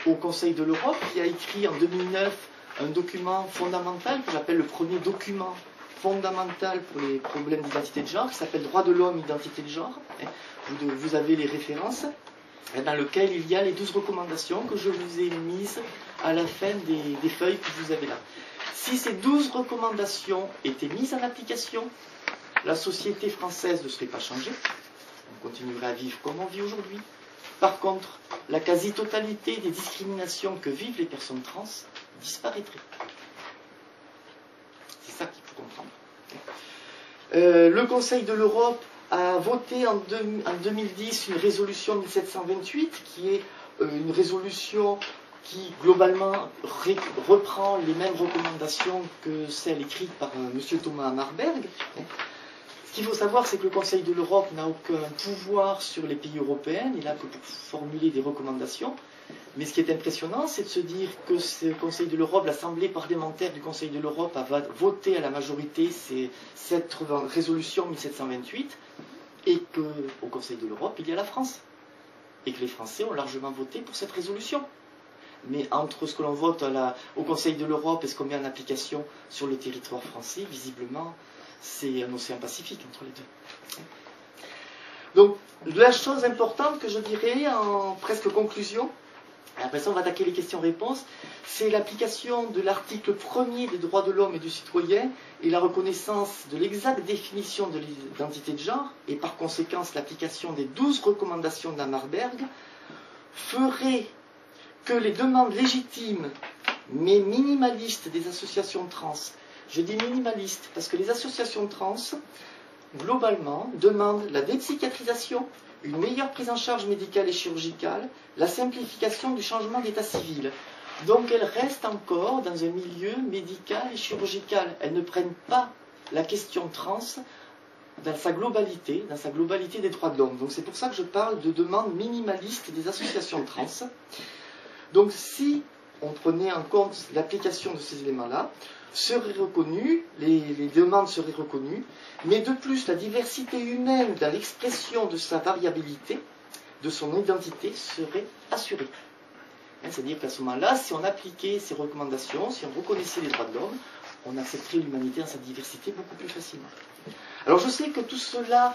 au Conseil de l'Europe, qui a écrit en 2009 un document fondamental que j'appelle le premier document fondamental pour les problèmes d'identité de genre, qui s'appelle Droits de l'homme, identité de genre. Vous avez les références, dans lequel il y a les 12 recommandations que je vous ai mises à la fin des feuilles que vous avez là. Si ces 12 recommandations étaient mises en application, la société française ne serait pas changée. On continuerait à vivre comme on vit aujourd'hui. Par contre, la quasi-totalité des discriminations que vivent les personnes trans disparaîtrait. C'est ça qu'il faut comprendre. Le Conseil de l'Europe a voté en 2010 une résolution 1728 qui est une résolution qui globalement reprend les mêmes recommandations que celles écrites par M. Thomas Marberg. Ce qu'il faut savoir, c'est que le Conseil de l'Europe n'a aucun pouvoir sur les pays européens, il n'a que pour formuler des recommandations. Mais ce qui est impressionnant, c'est de se dire que le Conseil de l'Europe, l'Assemblée parlementaire du Conseil de l'Europe a voté à la majorité cette résolution 1728, et qu'au Conseil de l'Europe, il y a la France. Et que les Français ont largement voté pour cette résolution. Mais entre ce que l'on vote au Conseil de l'Europe et ce qu'on met en application sur le territoire français, visiblement, c'est un océan Pacifique entre les deux. Donc, la chose importante que je dirais en presque conclusion, après ça on va attaquer les questions-réponses, c'est l'application de l'article 1er des droits de l'homme et du citoyen et la reconnaissance de l'exacte définition de l'identité de genre, et par conséquent l'application des 12 recommandations d'Amarberg, ferait que les demandes légitimes mais minimalistes des associations trans, je dis minimalistes parce que les associations trans, globalement, demandent la dépsychiatrisation, une meilleure prise en charge médicale et chirurgicale, la simplification du changement d'état civil. Donc elles restent encore dans un milieu médical et chirurgical. Elles ne prennent pas la question trans dans sa globalité des droits de l'homme. Donc c'est pour ça que je parle de demandes minimalistes des associations trans. Donc si on prenait en compte l'application de ces éléments-là, seraient reconnues, les demandes seraient reconnues, mais de plus la diversité humaine dans l'expression de sa variabilité, de son identité, serait assurée. C'est-à-dire qu'à ce moment-là, si on appliquait ces recommandations, si on reconnaissait les droits de l'homme, on accepterait l'humanité dans sa diversité beaucoup plus facilement. Alors je sais que tout cela,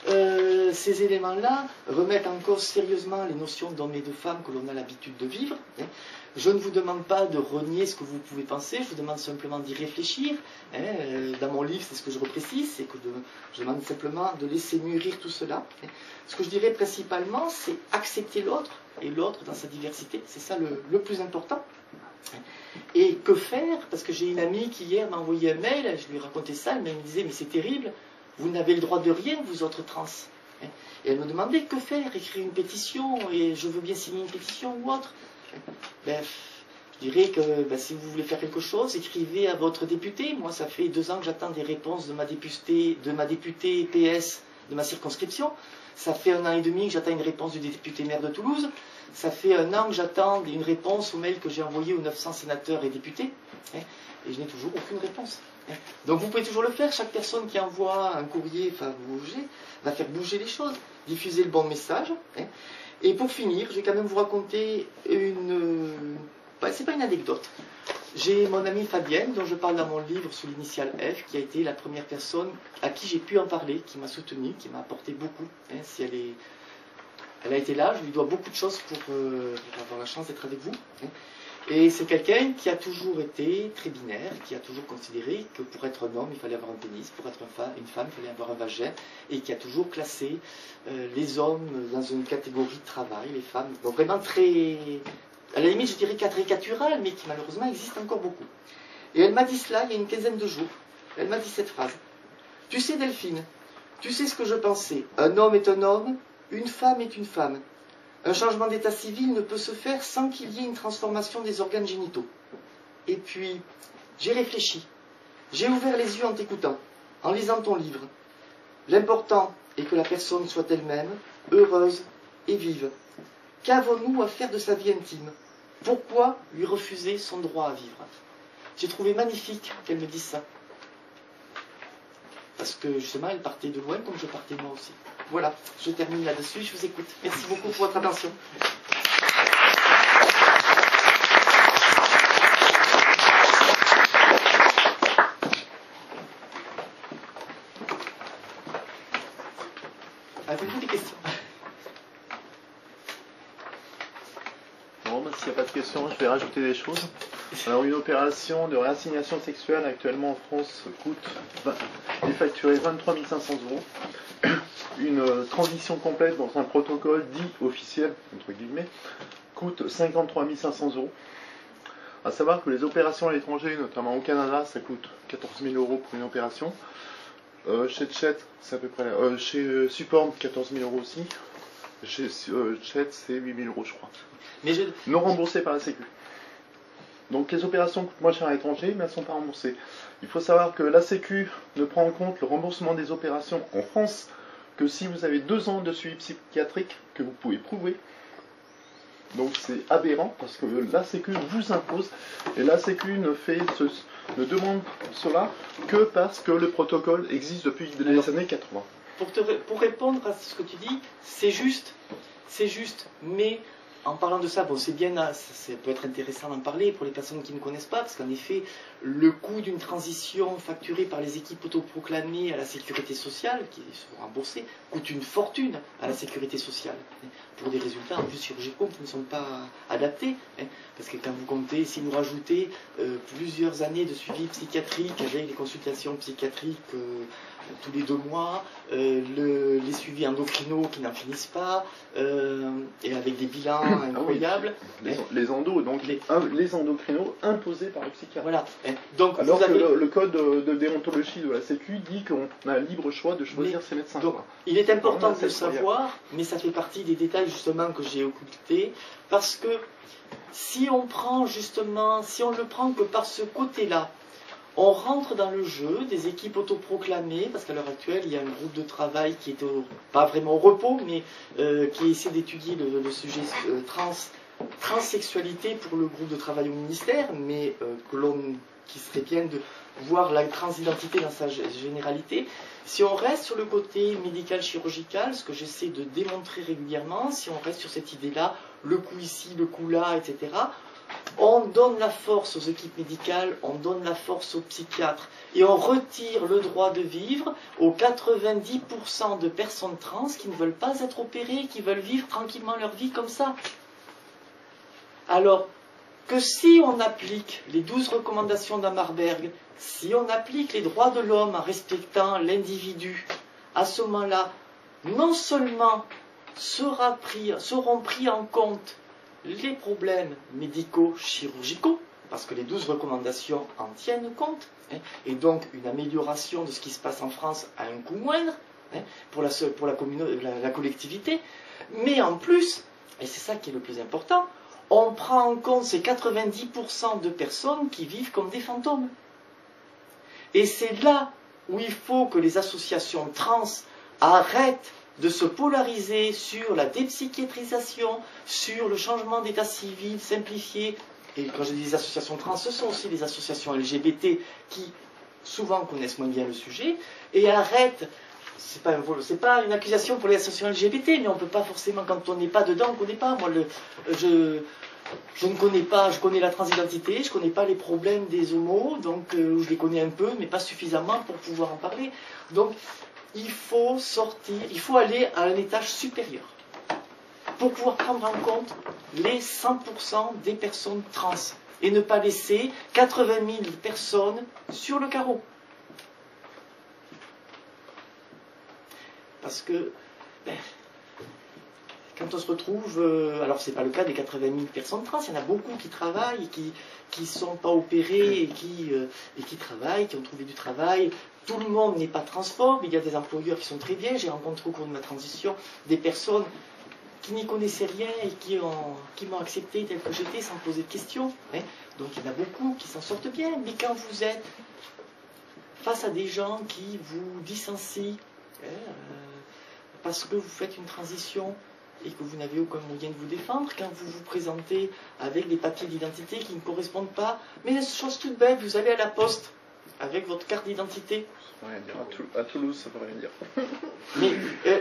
ces éléments-là, remettent en cause sérieusement les notions d'hommes et de femmes que l'on a l'habitude de vivre. Je ne vous demande pas de renier ce que vous pouvez penser, je vous demande simplement d'y réfléchir. Dans mon livre, c'est ce que je reprécise, c'est que je demande simplement de laisser mûrir tout cela. Ce que je dirais principalement, c'est accepter l'autre, et l'autre dans sa diversité, c'est ça le plus important. Et que faire? Parce que j'ai une amie qui hier m'a envoyé un mail, je lui ai raconté ça, elle me disait, mais c'est terrible, vous n'avez le droit de rien, vous autres trans. Et elle me demandait que faire, écrire une pétition, et je veux bien signer une pétition ou autre. Je dirais que si vous voulez faire quelque chose, écrivez à votre député. Moi, ça fait 2 ans que j'attends des réponses de ma députée PS de ma circonscription. Ça fait 1 an et demi que j'attends une réponse du député maire de Toulouse. Ça fait 1 an que j'attends une réponse au mail que j'ai envoyé aux 900 sénateurs et députés. Et je n'ai toujours aucune réponse. Donc vous pouvez toujours le faire. Chaque personne qui envoie un courrier va faire bouger les choses, diffuser le bon message. Et pour finir, je vais quand même vous raconter c'est pas une anecdote. J'ai mon amie Fabienne, dont je parle dans mon livre sous l'initiale F, qui a été la première personne à qui j'ai pu en parler, qui m'a soutenu, qui m'a apporté beaucoup. Si elle a été là, je lui dois beaucoup de choses pour avoir la chance d'être avec vous. Et c'est quelqu'un qui a toujours été très binaire, qui a toujours considéré que pour être un homme, il fallait avoir un pénis, pour être une femme, il fallait avoir un vagin, et qui a toujours classé les hommes dans une catégorie de travail, les femmes. Donc vraiment très, à la limite je dirais caricatural, mais qui malheureusement existe encore beaucoup. Et elle m'a dit cela il y a une quinzaine de jours. Elle m'a dit cette phrase. Tu sais Delphine, tu sais ce que je pensais. Un homme est un homme, une femme est une femme. Un changement d'état civil ne peut se faire sans qu'il y ait une transformation des organes génitaux. Et puis, j'ai réfléchi. J'ai ouvert les yeux en t'écoutant, en lisant ton livre. L'important est que la personne soit elle-même, heureuse et vive. Qu'avons-nous à faire de sa vie intime? Pourquoi lui refuser son droit à vivre? J'ai trouvé magnifique qu'elle me dise ça. Parce que justement, elle partait de loin comme je partais moi aussi. Voilà, je termine là-dessus, je vous écoute. Merci beaucoup pour votre attention. Avez-vous des questions? Bon, bah, s'il n'y a pas de questions, je vais rajouter des choses. Alors, une opération de réassignation sexuelle actuellement en France est facturée 23 500 €. Une transition complète dans un protocole dit officiel, entre guillemets, coûte 53 500 €. À savoir que les opérations à l'étranger, notamment au Canada, ça coûte 14 000 € pour une opération. Chez Chet, c'est à peu près. Chez Supporn, 14 000 € aussi. Chez Chet, c'est 8 000 € je crois. Non remboursés par la Sécu. Donc les opérations coûtent moins cher à l'étranger, mais elles ne sont pas remboursées. Il faut savoir que la Sécu ne prend en compte le remboursement des opérations en France que si vous avez 2 ans de suivi psychiatrique que vous pouvez prouver. Donc c'est aberrant parce que la Sécu vous impose, et la Sécu ne demande cela que parce que le protocole existe depuis les années 80. Pour répondre à ce que tu dis, c'est juste, mais en parlant de ça, bon, c'est bien, ça peut être intéressant d'en parler pour les personnes qui ne connaissent pas, parce qu'en effet, le coût d'une transition facturée par les équipes autoproclamées à la sécurité sociale, qui sont remboursées, coûte une fortune à la sécurité sociale, pour des résultats en plus chirurgicaux qui ne sont pas adaptés, parce que quand vous comptez, si vous rajoutez plusieurs années de suivi psychiatrique avec les consultations psychiatriques tous les 2 mois, les suivis endocrinaux qui n'en finissent pas, et avec des bilans incroyables. Ah oui, les endos, donc les endocrinos imposés par le psychiatre. Voilà. Donc, alors que le code de déontologie de la Sécu dit qu'on a un libre choix de choisir ses médecins. Donc, il est important de le savoir, mais ça fait partie des détails justement que j'ai occultés, parce que si on le prend que par ce côté-là, on rentre dans le jeu des équipes autoproclamées, parce qu'à l'heure actuelle, il y a un groupe de travail qui est pas vraiment au repos, mais qui essaie d'étudier le sujet transsexualité pour le groupe de travail au ministère, mais qui serait bien de voir la transidentité dans sa généralité. Si on reste sur le côté médical-chirurgical, ce que j'essaie de démontrer régulièrement, si on reste sur cette idée-là, le coup ici, le coup là, etc., on donne la force aux équipes médicales, on donne la force aux psychiatres, et on retire le droit de vivre aux 90% de personnes trans qui ne veulent pas être opérées, qui veulent vivre tranquillement leur vie comme ça. Alors que si on applique les 12 recommandations d'Hammarberg, si on applique les droits de l'homme en respectant l'individu, à ce moment-là, non seulement seront pris en compte les problèmes médicaux, chirurgicaux, parce que les 12 recommandations en tiennent compte, et donc une amélioration de ce qui se passe en France à un coût moindre, pour la collectivité, mais en plus, et c'est ça qui est le plus important, on prend en compte ces 90% de personnes qui vivent comme des fantômes. Et c'est là où il faut que les associations trans arrêtent de se polariser sur la dépsychiatrisation, sur le changement d'état civil simplifié. Et quand je dis les associations trans, ce sont aussi les associations LGBT qui souvent connaissent moins bien le sujet, et arrêtent. C'est pas une accusation pour les associations LGBT, mais on ne peut pas forcément, quand on n'est pas dedans, on ne connaît pas. Moi, je ne connais pas, je connais la transidentité, je ne connais pas les problèmes des homos, donc je les connais un peu, mais pas suffisamment pour pouvoir en parler. Donc, il faut aller à un étage supérieur pour pouvoir prendre en compte les 100% des personnes trans et ne pas laisser 80 000 personnes sur le carreau. Parce que quand on se retrouve, alors c'est pas le cas des 80 000 personnes trans, il y en a beaucoup qui travaillent et qui ne sont pas opérés et qui travaillent, qui ont trouvé du travail. Tout le monde n'est pas transphobe, il y a des employeurs qui sont très bien. J'ai rencontré au cours de ma transition des personnes qui n'y connaissaient rien et qui m'ont accepté tel que j'étais sans poser de questions. Donc il y en a beaucoup qui s'en sortent bien, mais quand vous êtes face à des gens qui vous licencient parce que vous faites une transition et que vous n'avez aucun moyen de vous défendre, quand vous vous présentez avec des papiers d'identité qui ne correspondent pas, mais chose toute bête, vous allez à la poste avec votre carte d'identité. Rien dire. À Toulouse, ça ne veut rien dire. Mais,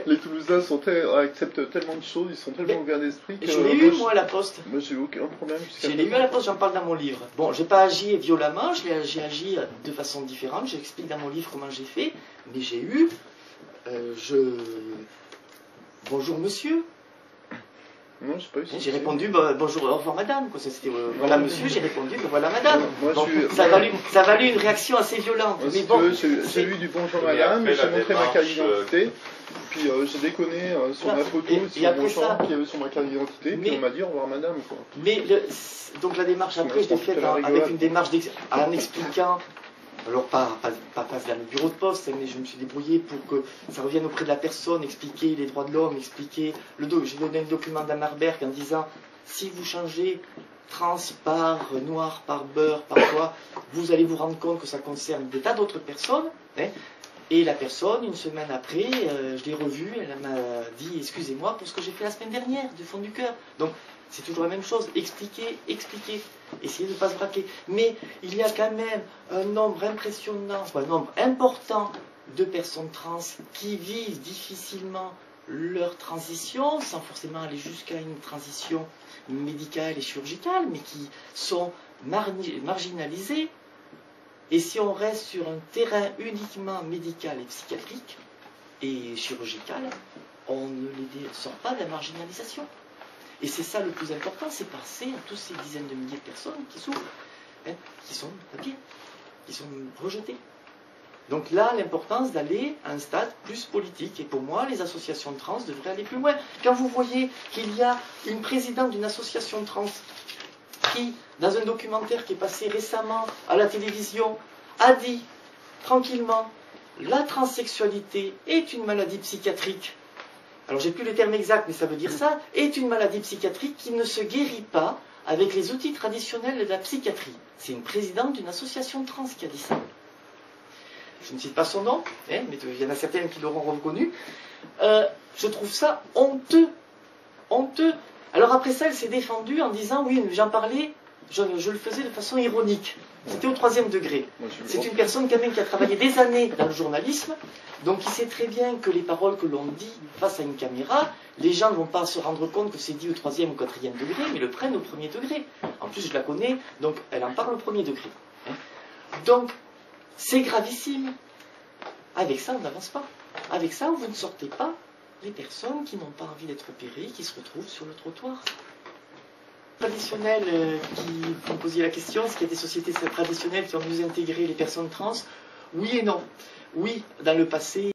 les Toulousains acceptent tellement de choses, ils sont tellement ouverts d'esprit que... Je l'ai eu, moi, à la poste. Moi, j'ai eu aucun problème. Je l'ai eu à la poste, j'en parle dans mon livre. Bon, j'ai pas agi violemment, j'ai agi de façon différente, j'explique dans mon livre comment j'ai fait, mais j'ai eu... bonjour monsieur. Non, j'ai pas eu ça. J'ai répondu bonjour, au revoir madame. C'était voilà monsieur, j'ai répondu voilà madame. Moi, Bon, ça a valu une réaction assez violente. Moi, mais bon, celui du bonjour madame, mais j'ai montré ma carte d'identité. Puis j'ai déconné sur ma photo, sur mon champ qui avait sur ma carte d'identité, puis on m'a dit au revoir madame. Quoi. Mais donc la démarche après, je l'ai faite avec une démarche en expliquant. Alors pas vers le bureau de poste, mais je me suis débrouillé pour que ça revienne auprès de la personne, expliquer les droits de l'homme, expliquer j'ai donné un document d'Amarberg en disant si vous changez trans par noir, par beurre, par quoi, vous allez vous rendre compte que ça concerne des tas d'autres personnes. Hein, et la personne, une semaine après, je l'ai revue, elle m'a dit excusez-moi pour ce que j'ai fait la semaine dernière, du fond du cœur. Donc c'est toujours la même chose, expliquer, essayez de ne pas se braquer. Mais il y a quand même un nombre impressionnant, un nombre important de personnes trans qui vivent difficilement leur transition, sans forcément aller jusqu'à une transition médicale et chirurgicale, mais qui sont marginalisées. Et si on reste sur un terrain uniquement médical et psychiatrique et chirurgical, on ne les sort pas de la marginalisation. Et c'est ça le plus important, c'est passer à toutes ces dizaines de milliers de personnes qui souffrent, hein, qui sont papier, qui sont rejetées. Donc là, l'importance d'aller à un stade plus politique. Et pour moi, les associations de trans devraient aller plus loin. Quand vous voyez qu'il y a une présidente d'une association de trans qui, dans un documentaire qui est passé récemment à la télévision, a dit tranquillement la transsexualité est une maladie psychiatrique. Alors j'ai plus les termes exacts, mais ça veut dire ça, est une maladie psychiatrique qui ne se guérit pas avec les outils traditionnels de la psychiatrie. C'est une présidente d'une association de trans qui a dit ça. Je ne cite pas son nom, hein, mais il y en a certaines qui l'auront reconnu. Je trouve ça honteux. Honteux. Alors après ça, elle s'est défendue en disant, oui, j'en parlais, je le faisais de façon ironique. C'était au 3e degré. C'est une personne quand même qui a travaillé des années dans le journalisme, donc il sait très bien que les paroles que l'on dit face à une caméra, les gens ne vont pas se rendre compte que c'est dit au 3e ou 4e degré, mais le prennent au 1er degré. En plus, je la connais, donc elle en parle au 1er degré. Donc, c'est gravissime. Avec ça, on n'avance pas. Avec ça, vous ne sortez pas les personnes qui n'ont pas envie d'être opérées, qui se retrouvent sur le trottoir. Traditionnels qui ont posé la question, est-ce qu'il y a des sociétés traditionnelles qui ont mieux intégré les personnes trans? Oui et non. Oui, dans le passé.